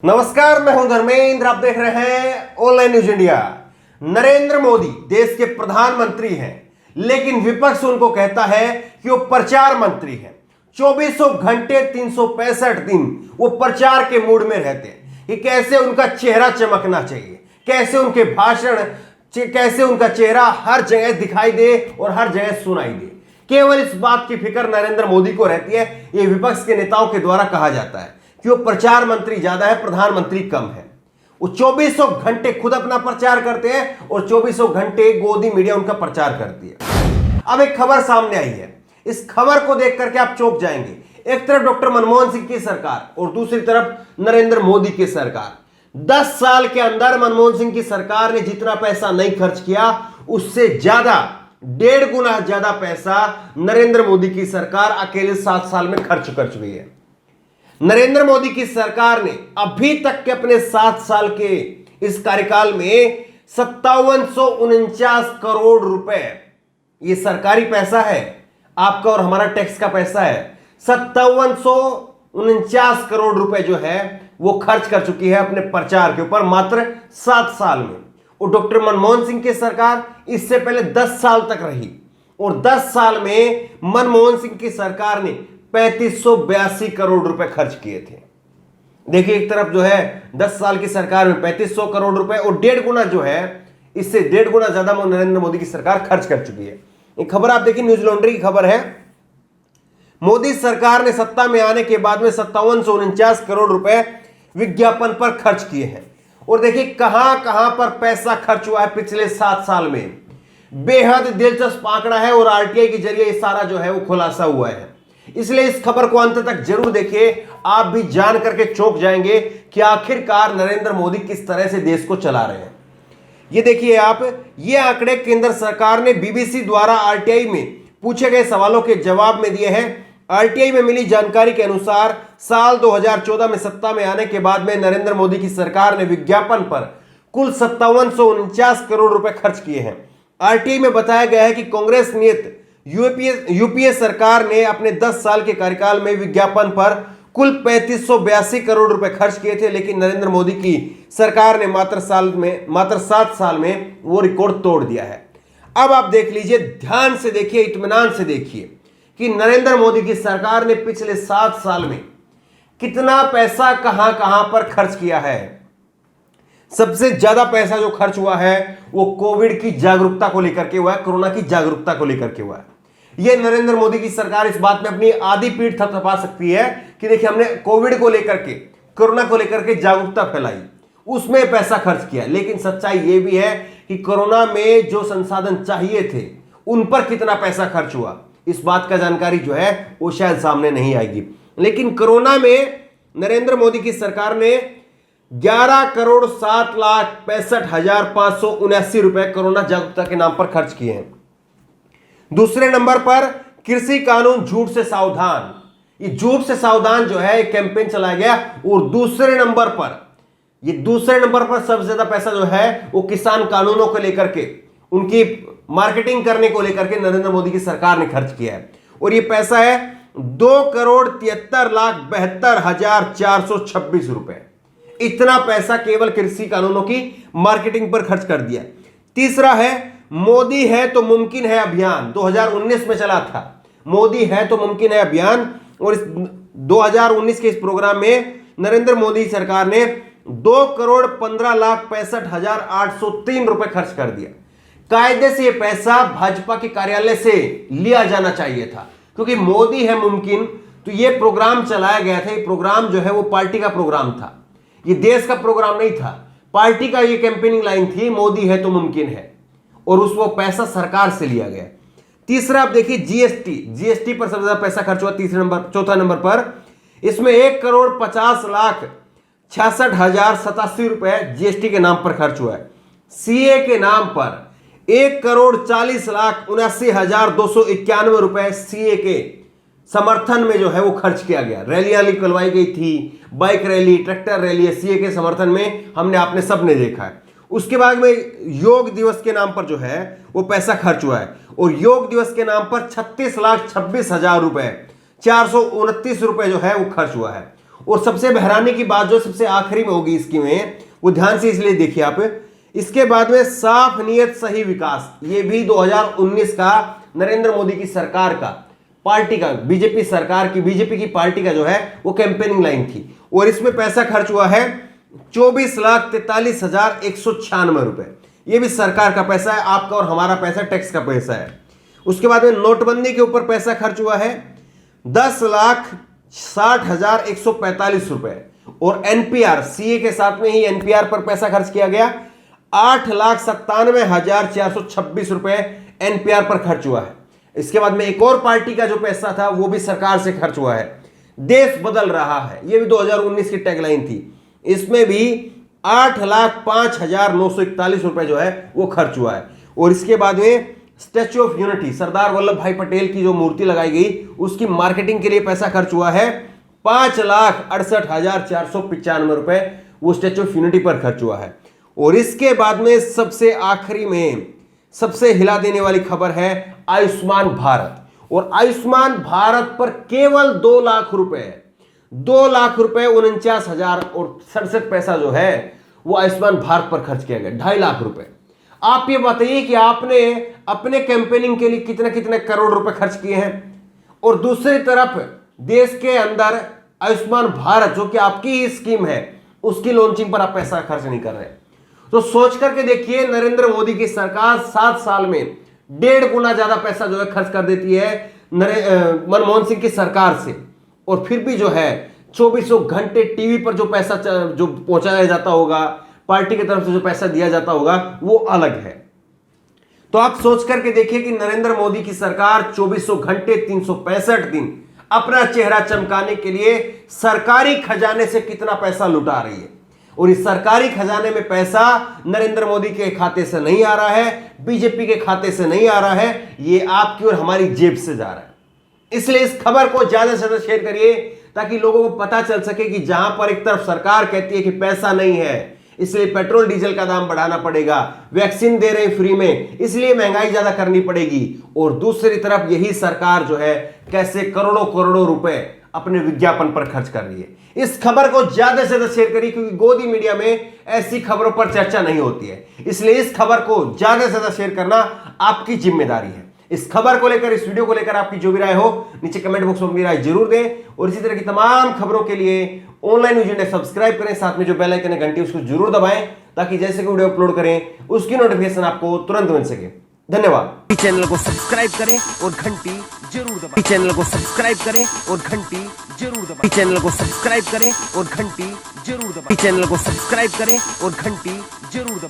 नमस्कार, मैं हूं धर्मेंद्र। आप देख रहे हैं online news India. Narendra Modi देश के प्रधानमंत्री हैं, लेकिन विपक्ष उनको कहता है कि वो प्रचार मंत्री हैं। 2400 घंटे 365 दिन वो प्रचार के मूड में रहते हैं कि कैसे उनका चेहरा चमकना चाहिए, कैसे उनके भाषण, कैसे उनका चेहरा हर जगह दिखाई दे और हर जगह सुनाई दे। केवल इस बात की फिक्र नरेंद्र मोदी को रहती है। ये विपक्ष के नेताओं के द्वारा कहा जाता है कि वो प्रचार मंत्री ज्यादा है, प्रधानमंत्री कम है। वो 2400 घंटे खुद अपना प्रचार करते हैं और 2400 घंटे गोदी मीडिया उनका प्रचार करती है। अब एक खबर सामने आई है, इस खबर को देख करके आप चौंक जाएंगे। एक तरफ डॉक्टर मनमोहन सिंह की सरकार और दूसरी तरफ नरेंद्र मोदी की सरकार। 10 साल के अंदर मनमोहन सिंह की सरकार ने जितना पैसा नहीं खर्च किया, उससे ज्यादा 1.5 गुना ज्यादा पैसा नरेंद्र मोदी की सरकार अकेले 7 साल में खर्च कर चुकी है। नरेंद्र मोदी की सरकार ने अभी तक के अपने 7 साल के इस कार्यकाल में 5749 करोड़ रुपए, ये सरकारी पैसा है, आपका और हमारा टैक्स का पैसा है। 5749 करोड़ रुपए जो है वो खर्च कर चुकी है अपने प्रचार के ऊपर मात्र 7 साल में। और डॉक्टर मनमोहन सिंह की सरकार इससे पहले 10 साल तक रही और 10 साल में मनमोहन सिंह की सरकार ने 3582 करोड़ रुपए खर्च किए थे। देखिए, एक तरफ जो है 10 साल की सरकार में 3500 करोड़ रुपए और 1.5 गुना जो है, इससे 1.5 गुना ज्यादा नरेंद्र मोदी की सरकार खर्च कर चुकी है। एक खबर आप देखिए, न्यूज लॉन्ड्री की खबर है। मोदी सरकार ने सत्ता में आने के बाद में 5749 करोड़ रुपए विज्ञापन पर खर्च किए हैं। और देखिए कहां कहां पर पैसा खर्च हुआ है पिछले 7 साल में। बेहद दिलचस्प आंकड़ा है और आरटीआई के जरिए ये सारा जो है वो खुलासा हुआ है। इसलिए इस खबर को अंत तक जरूर देखिए, आप भी जान करके चौंक जाएंगे कि आखिरकार नरेंद्र मोदी किस तरह से देश को चला रहे हैं। ये देखिए आप, ये आंकड़े केंद्र सरकार ने बीबीसी द्वारा आरटीआई में पूछे गए सवालों के जवाब में दिए हैं। आरटीआई में मिली जानकारी के अनुसार साल 2014 में सत्ता में आने के बाद में नरेंद्र मोदी की सरकार ने विज्ञापन पर कुल 5749 करोड़ रुपए खर्च किए हैं। आरटीआई में बताया गया है कि कांग्रेस नियत यूपीए सरकार ने अपने 10 साल के कार्यकाल में विज्ञापन पर कुल 3582 करोड़ रुपए खर्च किए थे, लेकिन नरेंद्र मोदी की सरकार ने मात्र 7 साल में वो रिकॉर्ड तोड़ दिया है। अब आप देख लीजिए, ध्यान से देखिए, इत्मीनान से देखिए कि नरेंद्र मोदी की सरकार ने पिछले 7 साल में कितना पैसा कहां कहां पर खर्च किया है। सबसे ज्यादा पैसा जो खर्च हुआ है वो कोविड की जागरूकता को लेकर के हुआ है, कोरोना की जागरूकता को लेकर के हुआ है। ये नरेंद्र मोदी की सरकार इस बात में अपनी आधी पीठ थपथपा सकती है कि देखिए, हमने कोविड को लेकर के, कोरोना को लेकर के जागरूकता फैलाई, उसमें पैसा खर्च किया। लेकिन सच्चाई ये भी है कि कोरोना में जो संसाधन चाहिए थे उन पर कितना पैसा खर्च हुआ, इस बात का जानकारी जो है वो शायद सामने नहीं आएगी। लेकिन कोरोना में नरेंद्र मोदी की सरकार ने 11,07,65,579 रुपए कोरोना जागरूकता के नाम पर खर्च किए हैं। दूसरे नंबर पर कृषि कानून झूठ से सावधान, ये झूठ से सावधान जो है एक कैंपेन चलाया गया। और दूसरे नंबर पर सबसे ज्यादा पैसा जो है वो किसान कानूनों को लेकर के, उनकी मार्केटिंग करने को लेकर के नरेंद्र मोदी की सरकार ने खर्च किया है। और ये पैसा है 2,73,72,426 रुपए। इतना पैसा केवल कृषि कानूनों की मार्केटिंग पर खर्च कर दिया। तीसरा है मोदी है तो मुमकिन है अभियान, 2019 में चला था मोदी है तो मुमकिन है अभियान। और इस 2019 के इस प्रोग्राम में नरेंद्र मोदी सरकार ने 2,15,65,803 रुपए खर्च कर दिया। कायदे से यह पैसा भाजपा के कार्यालय से लिया जाना चाहिए था, क्योंकि मोदी है मुमकिन, तो यह प्रोग्राम चलाया गया था। ये प्रोग्राम जो है वो पार्टी का प्रोग्राम था, ये देश का प्रोग्राम नहीं था। पार्टी का ये कैंपेनिंग लाइन थी, मोदी है तो मुमकिन है, और वो पैसा सरकार से लिया गया। तीसरा आप देखिए जीएसटी पर सबसे ज्यादा पैसा खर्च हुआ चौथा नंबर पर। इसमें 1,50,66,087 रुपए जीएसटी के नाम पर खर्च हुआ है। सीए के नाम पर 1,40,79,291 रुपए सीए के समर्थन में जो है वो खर्च किया गया। रैलियां निकलवाई गई थी, bike rally, tractor rally, CA के समर्थन में हमने आपने सबने देखा है। उसके बाद में योग दिवस के नाम पर जो है वो पैसा खर्च हुआ है। और योग दिवस के नाम पर 36,26,000 रुपए, 429 रुपए जो है वो खर्च हुआ है। और सबसे बहराने की बात जो सबसे आखिरी में होगी इसकी में, वो ध्यान से इसलिए देखिए आप, इसके बाद में साफ नियत सही विकास, ये भी 2019 का नरेंद्र मोदी की सरकार का, पार्टी का, बीजेपी सरकार की, बीजेपी की पार्टी का जो है वो कैंपेनिंग लाइन थी। और इसमें पैसा खर्च हुआ है 24,43,196 रुपए। ये भी सरकार का पैसा है, आपका और हमारा पैसा, टैक्स का पैसा है। उसके बाद में नोटबंदी के ऊपर पैसा खर्च हुआ है 10,60,145 रुपए। और एनपीआर, सीए के साथ में ही एनपीआर पर पैसा खर्च किया गया 8,97,426 रुपए एनपीआर पर खर्च हुआ है। इसके बाद में एक और पार्टी का जो पैसा था वो भी सरकार से खर्च हुआ है, देश बदल रहा है, ये भी 2019 की टैगलाइन थी। इसमें भी 8,05,941 रुपए जो है वो खर्च हुआ है। और इसके बाद में statue of unity, Sardar Vallabh भाई पटेल की जो मूर्ति लगाई गई, उसकी मार्केटिंग के लिए पैसा खर्च हुआ है 5,68,495 रुपए, वो स्टैच्यू ऑफ यूनिटी पर खर्च हुआ है। और इसके बाद में सबसे आखिरी में सबसे हिला देने वाली खबर है आयुष्मान भारत। और आयुष्मान भारत पर केवल 2 लाख रुपए, 49,49,067 पैसा जो है वो आयुष्मान भारत पर खर्च किया गया, 2.5 लाख रुपए। आप ये बताइए कि आपने अपने कैंपेनिंग के लिए कितने कितने करोड़ रुपए खर्च किए हैं, और दूसरी तरफ देश के अंदर आयुष्मान भारत जो कि आपकी ही स्कीम है उसकी लॉन्चिंग पर आप पैसा खर्च नहीं कर रहे। तो सोच करके देखिए, नरेंद्र मोदी की सरकार 7 साल में 1.5 गुना ज्यादा पैसा जो है खर्च कर देती है मनमोहन सिंह की सरकार से। और फिर भी जो है 2400 घंटे टीवी पर जो पैसा जो पहुंचाया जाता होगा, पार्टी की तरफ से जो पैसा दिया जाता होगा, वो अलग है। तो आप सोच करके देखिए कि नरेंद्र मोदी की सरकार 2400 घंटे 365 दिन अपना चेहरा चमकाने के लिए सरकारी खजाने से कितना पैसा लुटा रही है। और इस सरकारी खजाने में पैसा नरेंद्र मोदी के खाते से नहीं आ रहा है, बीजेपी के खाते से नहीं आ रहा है, ये आपकी और हमारी जेब से जा रहा है। इसलिए इस खबर को ज्यादा से ज्यादा शेयर करिए ताकि लोगों को पता चल सके कि जहां पर एक तरफ सरकार कहती है कि पैसा नहीं है, इसलिए पेट्रोल डीजल का दाम बढ़ाना पड़ेगा, वैक्सीन दे रहे हैं फ्री में, इसलिए महंगाई ज्यादा करनी पड़ेगी, और दूसरी तरफ यही सरकार जो है कैसे करोड़ों करोड़ों रुपए अपने विज्ञापन पर खर्च कर रही है। इस खबर को ज्यादा से ज्यादा शेयर करिए क्योंकि गोदी मीडिया में ऐसी खबरों पर चर्चा नहीं होती है। इसलिए इस खबर को ज्यादा से ज्यादा शेयर करना आपकी जिम्मेदारी है। इस खबर को लेकर, इस वीडियो को लेकर आपकी जो भी राय हो नीचे कमेंट बॉक्स में अपनी राय जरूर दें। और इसी तरह की तमाम खबरों के लिए ऑनलाइन न्यूज इंडिया सब्सक्राइब करें, साथ में जो बेल आइकन है घंटी उसको जरूर दबाएं ताकि जैसे कि वीडियो अपलोड करें उसकी नोटिफिकेशन आपको तुरंत मिल सके। धन्यवाद। चैनल को सब्सक्राइब करें और घंटी जरूर दबाएं। चैनल को सब्सक्राइब करें और घंटी जरूर दबाएं। चैनल को सब्सक्राइब करें और घंटी जरूर दबाएं। चैनल को सब्सक्राइब करें और घंटी जरूर दबाएं।